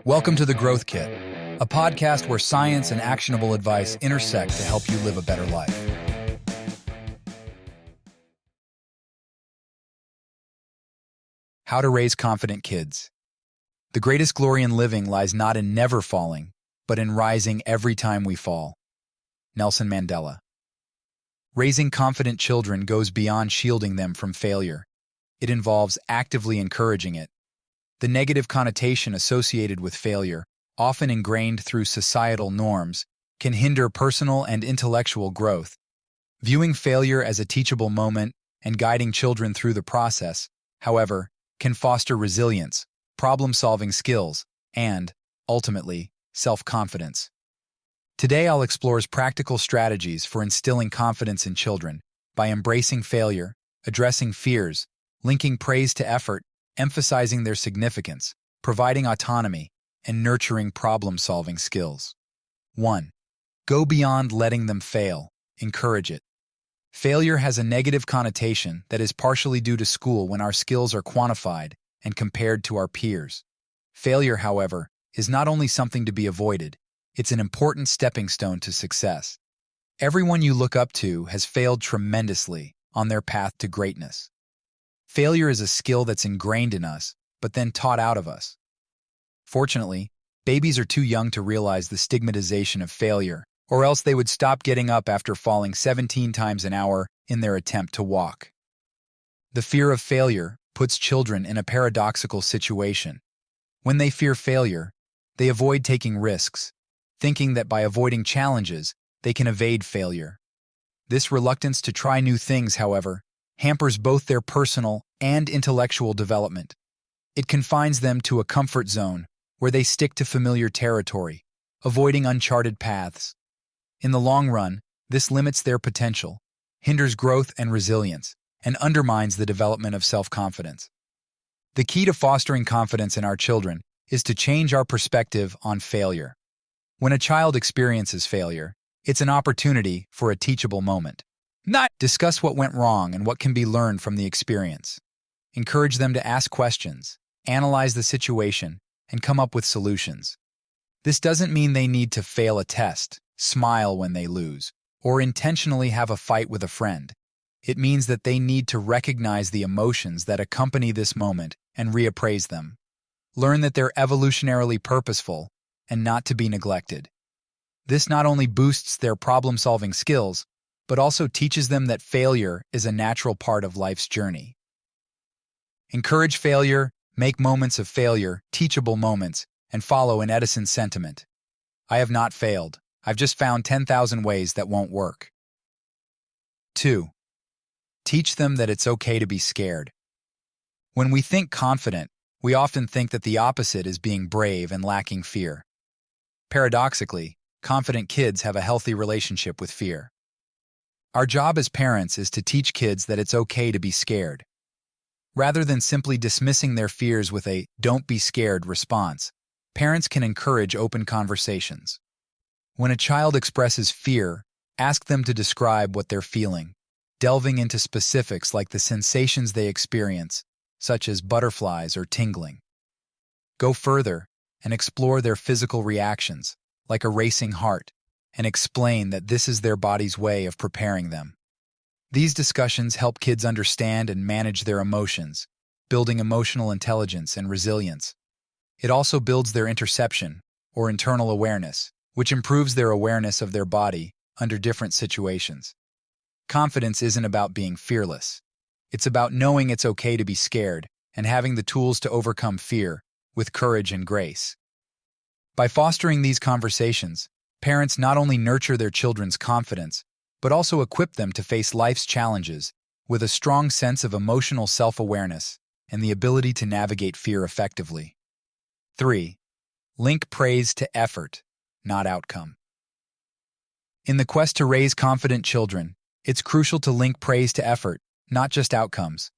Welcome to The Growth Kit, a podcast where science and actionable advice intersect to help you live a better life. How to raise confident kids. The greatest glory in living lies not in never falling, but in rising every time we fall. Nelson Mandela. Raising confident children goes beyond shielding them from failure. It involves actively encouraging it. The negative connotation associated with failure, often ingrained through societal norms, can hinder personal and intellectual growth. Viewing failure as a teachable moment and guiding children through the process, however, can foster resilience, problem-solving skills, and, ultimately, self-confidence. Today I'll explore practical strategies for instilling confidence in children by embracing failure, addressing fears, linking praise to effort, emphasizing their significance, providing autonomy, and nurturing problem-solving skills. 1. Go beyond letting them fail. Encourage it. Failure has a negative connotation that is partially due to school when our skills are quantified and compared to our peers. Failure, however, is not only something to be avoided, it's an important stepping stone to success. Everyone you look up to has failed tremendously on their path to greatness. Failure is a skill that's ingrained in us, but then taught out of us. Fortunately, babies are too young to realize the stigmatization of failure, or else they would stop getting up after falling 17 times an hour in their attempt to walk. The fear of failure puts children in a paradoxical situation. When they fear failure, they avoid taking risks, thinking that by avoiding challenges, they can evade failure. This reluctance to try new things, however, hampers both their personal and intellectual development. It confines them to a comfort zone where they stick to familiar territory, avoiding uncharted paths. In the long run, this limits their potential, hinders growth and resilience, and undermines the development of self-confidence. The key to fostering confidence in our children is to change our perspective on failure. When a child experiences failure, it's an opportunity for a teachable moment. Discuss what went wrong and what can be learned from the experience. Encourage them to ask questions, analyze the situation, and come up with solutions. This doesn't mean they need to fail a test, smile when they lose, or intentionally have a fight with a friend. It means that they need to recognize the emotions that accompany this moment and reappraise them. Learn that they're evolutionarily purposeful and not to be neglected. This not only boosts their problem-solving skills, but also teaches them that failure is a natural part of life's journey. Encourage failure, make moments of failure teachable moments, and follow in Edison's sentiment. I have not failed. I've just found 10,000 ways that won't work. 2. Teach them that it's okay to be scared. When we think confident, we often think that the opposite is being brave and lacking fear. Paradoxically, confident kids have a healthy relationship with fear. Our job as parents is to teach kids that it's okay to be scared. Rather than simply dismissing their fears with a "don't be scared" response, parents can encourage open conversations. When a child expresses fear, ask them to describe what they're feeling, delving into specifics like the sensations they experience, such as butterflies or tingling. Go further and explore their physical reactions, like a racing heart, and explain that this is their body's way of preparing them. These discussions help kids understand and manage their emotions, building emotional intelligence and resilience. It also builds their interoception, or internal awareness, which improves their awareness of their body under different situations. Confidence isn't about being fearless. It's about knowing it's okay to be scared and having the tools to overcome fear with courage and grace. By fostering these conversations, parents not only nurture their children's confidence, but also equip them to face life's challenges with a strong sense of emotional self-awareness and the ability to navigate fear effectively. 3. Link praise to effort, not outcome. In the quest to raise confident children, it's crucial to link praise to effort, not just outcomes.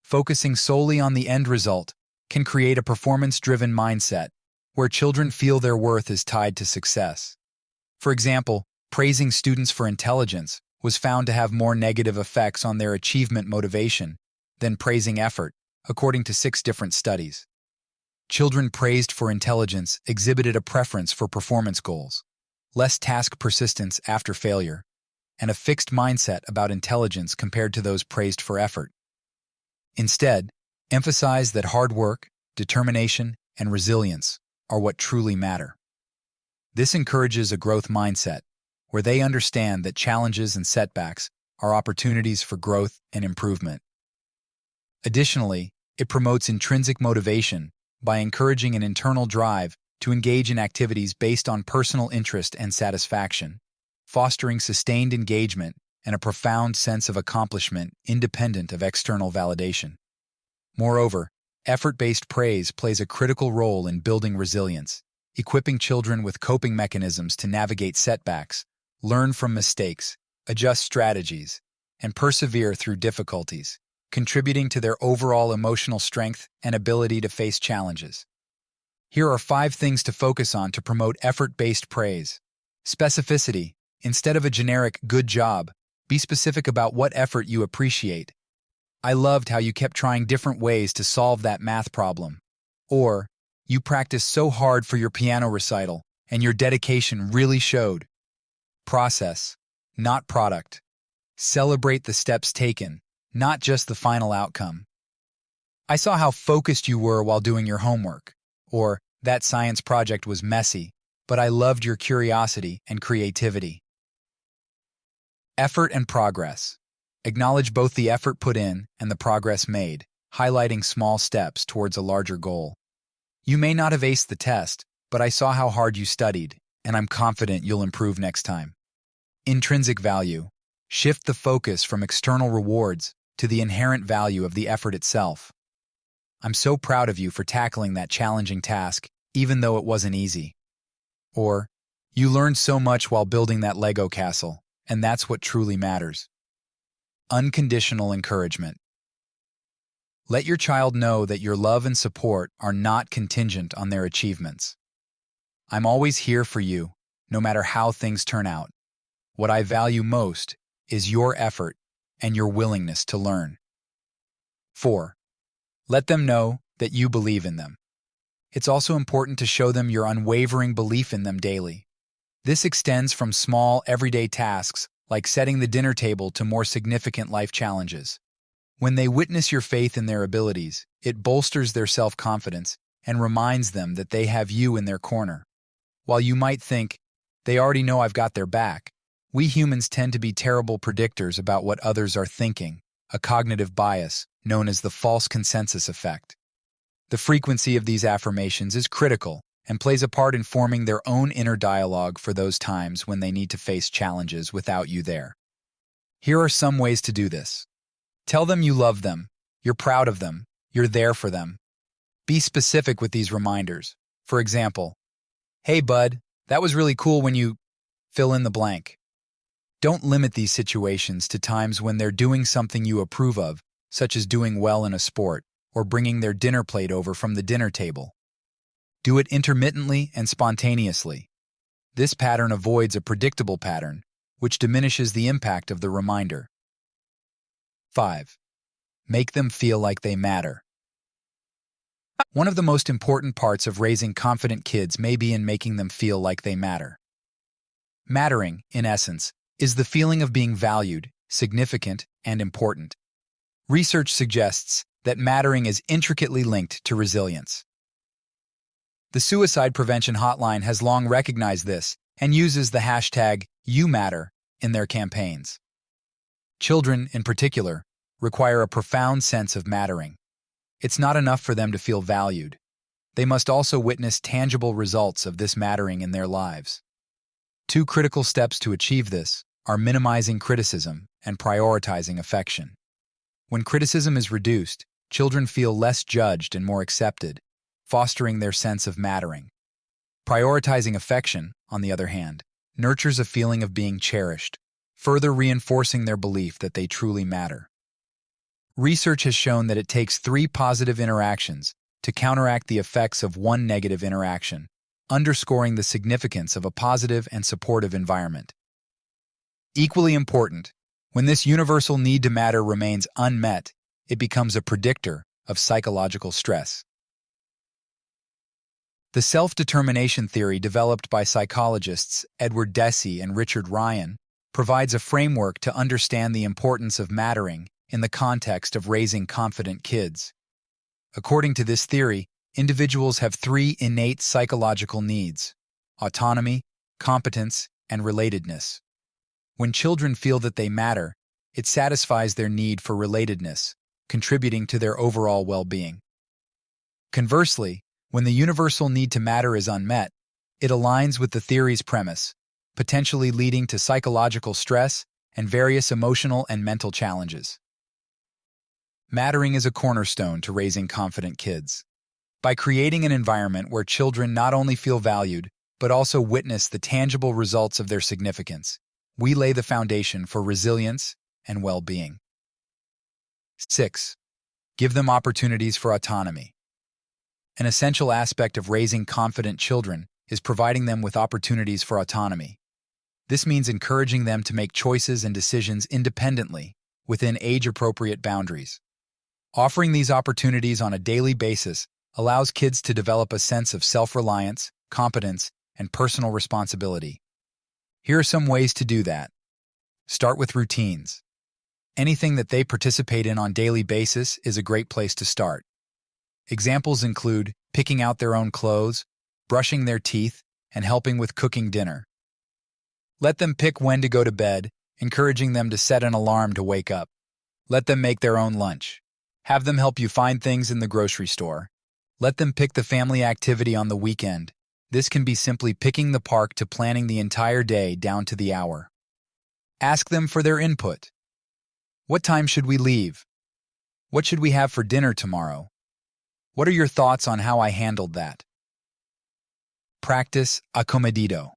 Focusing solely on the end result can create a performance-driven mindset where children feel their worth is tied to success. For example, praising students for intelligence was found to have more negative effects on their achievement motivation than praising effort, according to 6 different studies. Children praised for intelligence exhibited a preference for performance goals, less task persistence after failure, and a fixed mindset about intelligence compared to those praised for effort. Instead, emphasize that hard work, determination, and resilience are what truly matter. This encourages a growth mindset, where they understand that challenges and setbacks are opportunities for growth and improvement. Additionally, it promotes intrinsic motivation by encouraging an internal drive to engage in activities based on personal interest and satisfaction, fostering sustained engagement and a profound sense of accomplishment independent of external validation. Moreover, effort-based praise plays a critical role in building resilience, equipping children with coping mechanisms to navigate setbacks, learn from mistakes, adjust strategies, and persevere through difficulties, contributing to their overall emotional strength and ability to face challenges. Here are 5 things to focus on to promote effort-based praise. Specificity. Instead of a generic "good job," be specific about what effort you appreciate. "I loved how you kept trying different ways to solve that math problem." Or, "You practiced so hard for your piano recital, and your dedication really showed." Process, not product. Celebrate the steps taken, not just the final outcome. "I saw how focused you were while doing your homework." Or, "That science project was messy, but I loved your curiosity and creativity." Effort and progress. Acknowledge both the effort put in and the progress made, highlighting small steps towards a larger goal. "You may not have aced the test, but I saw how hard you studied, and I'm confident you'll improve next time." Intrinsic value. Shift the focus from external rewards to the inherent value of the effort itself. "I'm so proud of you for tackling that challenging task, even though it wasn't easy." Or, "You learned so much while building that Lego castle, and that's what truly matters." Unconditional encouragement. Let your child know that your love and support are not contingent on their achievements. "I'm always here for you, no matter how things turn out. What I value most is your effort and your willingness to learn." 4. Let them know that you believe in them. It's also important to show them your unwavering belief in them daily. This extends from small, everyday tasks like setting the dinner table to more significant life challenges. When they witness your faith in their abilities, it bolsters their self-confidence and reminds them that they have you in their corner. While you might think, "They already know I've got their back," we humans tend to be terrible predictors about what others are thinking, a cognitive bias known as the false consensus effect. The frequency of these affirmations is critical and plays a part in forming their own inner dialogue for those times when they need to face challenges without you there. Here are some ways to do this. Tell them you love them, you're proud of them, you're there for them. Be specific with these reminders. For example, "Hey bud, that was really cool when you..." fill in the blank. Don't limit these situations to times when they're doing something you approve of, such as doing well in a sport or bringing their dinner plate over from the dinner table. Do it intermittently and spontaneously. This pattern avoids a predictable pattern, which diminishes the impact of the reminder. 5. Make them feel like they matter. One of the most important parts of raising confident kids may be in making them feel like they matter. Mattering, in essence, is the feeling of being valued, significant, and important. Research suggests that mattering is intricately linked to resilience. The Suicide Prevention Hotline has long recognized this and uses the hashtag #YouMatter in their campaigns. Children, in particular, require a profound sense of mattering. It's not enough for them to feel valued. They must also witness tangible results of this mattering in their lives. 2 critical steps to achieve this are minimizing criticism and prioritizing affection. When criticism is reduced, children feel less judged and more accepted, fostering their sense of mattering. Prioritizing affection, on the other hand, nurtures a feeling of being cherished, further reinforcing their belief that they truly matter. Research has shown that it takes 3 positive interactions to counteract the effects of 1 negative interaction, underscoring the significance of a positive and supportive environment. Equally important, when this universal need to matter remains unmet, it becomes a predictor of psychological stress. The self-determination theory developed by psychologists Edward Deci and Richard Ryan provides a framework to understand the importance of mattering in the context of raising confident kids. According to this theory, individuals have three innate psychological needs: autonomy, competence, and relatedness. When children feel that they matter, it satisfies their need for relatedness, contributing to their overall well-being. Conversely, when the universal need to matter is unmet, it aligns with the theory's premise, potentially leading to psychological stress and various emotional and mental challenges. Mattering is a cornerstone to raising confident kids. By creating an environment where children not only feel valued, but also witness the tangible results of their significance, we lay the foundation for resilience and well-being. 6. Give them opportunities for autonomy. An essential aspect of raising confident children is providing them with opportunities for autonomy. This means encouraging them to make choices and decisions independently within age-appropriate boundaries. Offering these opportunities on a daily basis allows kids to develop a sense of self-reliance, competence, and personal responsibility. Here are some ways to do that. Start with routines. Anything that they participate in on a daily basis is a great place to start. Examples include picking out their own clothes, brushing their teeth, and helping with cooking dinner. Let them pick when to go to bed, encouraging them to set an alarm to wake up. Let them make their own lunch. Have them help you find things in the grocery store. Let them pick the family activity on the weekend. This can be simply picking the park to planning the entire day down to the hour. Ask them for their input. What time should we leave? What should we have for dinner tomorrow? What are your thoughts on how I handled that? Practice acomedido.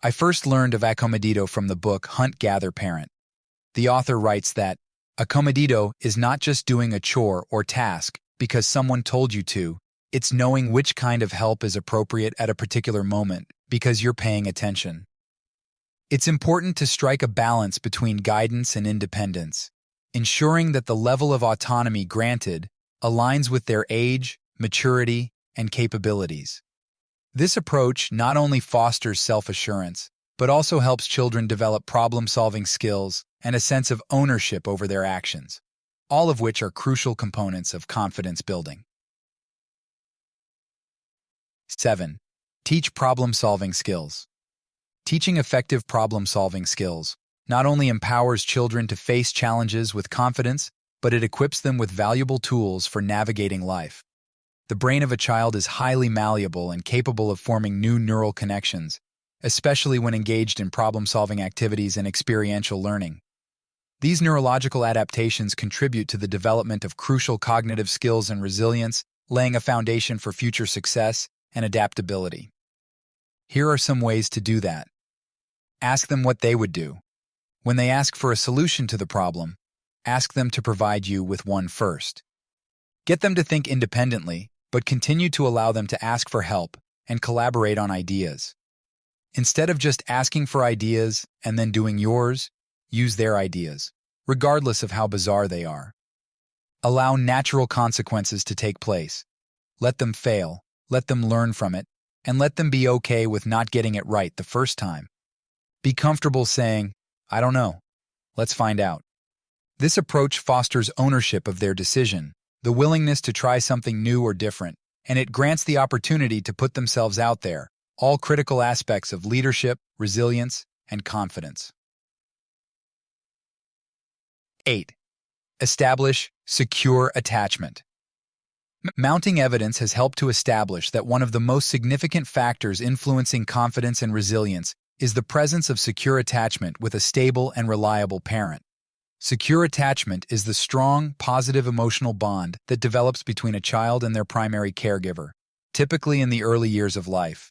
I first learned of acomedido from the book Hunt, Gather, Parent. The author writes that acomedido is not just doing a chore or task because someone told you to, it's knowing which kind of help is appropriate at a particular moment because you're paying attention. It's important to strike a balance between guidance and independence, ensuring that the level of autonomy granted aligns with their age, maturity, and capabilities. This approach not only fosters self-assurance, but also helps children develop problem-solving skills and a sense of ownership over their actions, all of which are crucial components of confidence building. 7. Teach problem-solving skills. Teaching effective problem-solving skills not only empowers children to face challenges with confidence, but it equips them with valuable tools for navigating life. The brain of a child is highly malleable and capable of forming new neural connections, especially when engaged in problem-solving activities and experiential learning. These neurological adaptations contribute to the development of crucial cognitive skills and resilience, laying a foundation for future success and adaptability. Here are some ways to do that. Ask them what they would do. When they ask for a solution to the problem, ask them to provide you with one first. Get them to think independently, but continue to allow them to ask for help and collaborate on ideas. Instead of just asking for ideas and then doing yours, use their ideas, regardless of how bizarre they are. Allow natural consequences to take place. Let them fail, let them learn from it, and let them be okay with not getting it right the first time. Be comfortable saying, "I don't know. Let's find out." This approach fosters ownership of their decision, the willingness to try something new or different, and it grants the opportunity to put themselves out there, all critical aspects of leadership, resilience, and confidence. 8. Establish secure attachment. Mounting evidence has helped to establish that one of the most significant factors influencing confidence and resilience is the presence of secure attachment with a stable and reliable parent. Secure attachment is the strong, positive emotional bond that develops between a child and their primary caregiver, typically in the early years of life.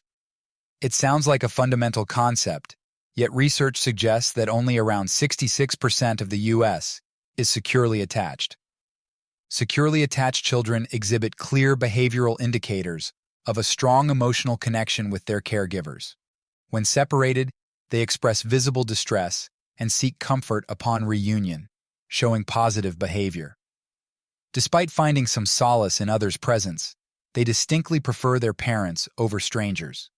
It sounds like a fundamental concept, yet research suggests that only around 66% of the U.S. is securely attached. Securely attached children exhibit clear behavioral indicators of a strong emotional connection with their caregivers. When separated, they express visible distress and seek comfort upon reunion, showing positive behavior. Despite finding some solace in others' presence, they distinctly prefer their parents over strangers.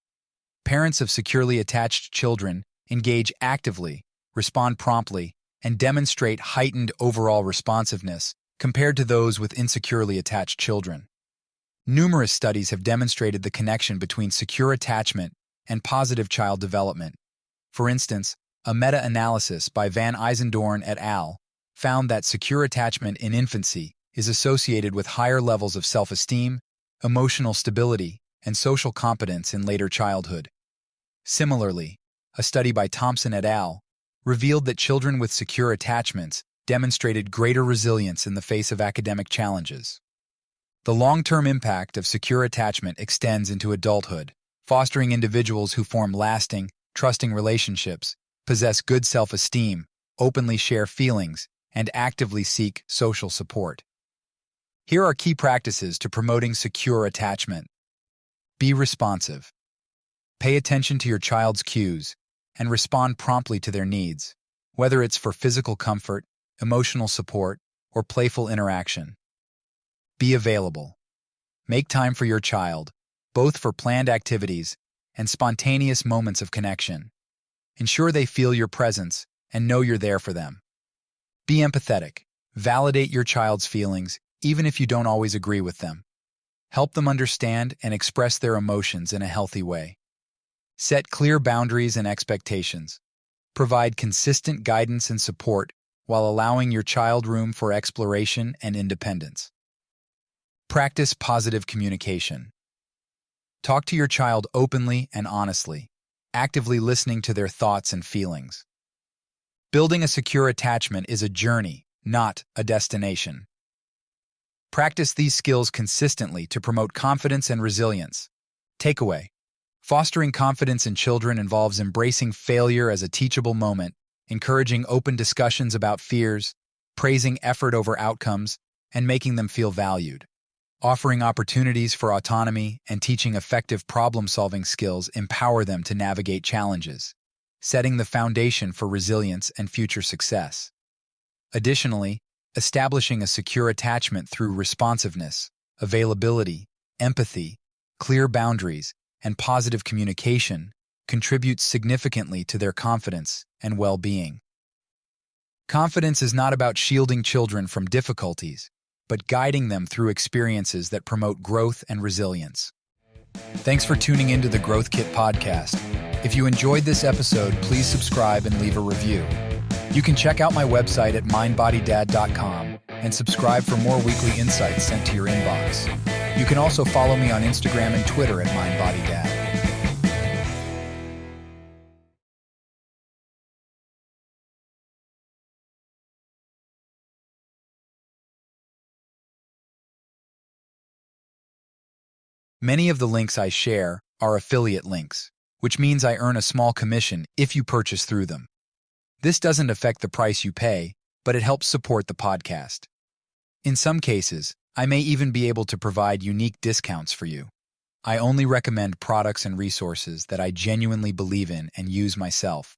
Parents of securely attached children engage actively, respond promptly, and demonstrate heightened overall responsiveness compared to those with insecurely attached children. Numerous studies have demonstrated the connection between secure attachment and positive child development. For instance, a meta-analysis by Van Eisendorn et al. Found that secure attachment in infancy is associated with higher levels of self-esteem, emotional stability, and social competence in later childhood. Similarly, a study by Thompson et al. Revealed that children with secure attachments demonstrated greater resilience in the face of academic challenges. The long-term impact of secure attachment extends into adulthood, fostering individuals who form lasting, trusting relationships, possess good self-esteem, openly share feelings, and actively seek social support. Here are key practices to promoting secure attachment. Be responsive. Pay attention to your child's cues and respond promptly to their needs, whether it's for physical comfort, emotional support, or playful interaction. Be available. Make time for your child, both for planned activities and spontaneous moments of connection. Ensure they feel your presence and know you're there for them. Be empathetic. Validate your child's feelings, even if you don't always agree with them. Help them understand and express their emotions in a healthy way. Set clear boundaries and expectations. Provide consistent guidance and support while allowing your child room for exploration and independence. Practice positive communication. Talk to your child openly and honestly, actively listening to their thoughts and feelings. Building a secure attachment is a journey, not a destination. Practice these skills consistently to promote confidence and resilience. Takeaway: fostering confidence in children involves embracing failure as a teachable moment, encouraging open discussions about fears, praising effort over outcomes, and making them feel valued. Offering opportunities for autonomy and teaching effective problem-solving skills empower them to navigate challenges, setting the foundation for resilience and future success. Additionally, establishing a secure attachment through responsiveness, availability, empathy, clear boundaries, and positive communication contributes significantly to their confidence and well-being. Confidence is not about shielding children from difficulties, but guiding them through experiences that promote growth and resilience. Thanks for tuning into the Growth Kit podcast. If you enjoyed this episode, please subscribe and leave a review. You can check out my website at MindBodyDad.com and subscribe for more weekly insights sent to your inbox. You can also follow me on Instagram and Twitter at MindBodyDad. Many of the links I share are affiliate links, which means I earn a small commission if you purchase through them. This doesn't affect the price you pay, but it helps support the podcast. In some cases, I may even be able to provide unique discounts for you. I only recommend products and resources that I genuinely believe in and use myself.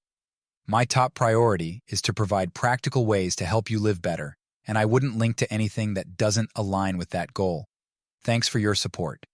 My top priority is to provide practical ways to help you live better, and I wouldn't link to anything that doesn't align with that goal. Thanks for your support.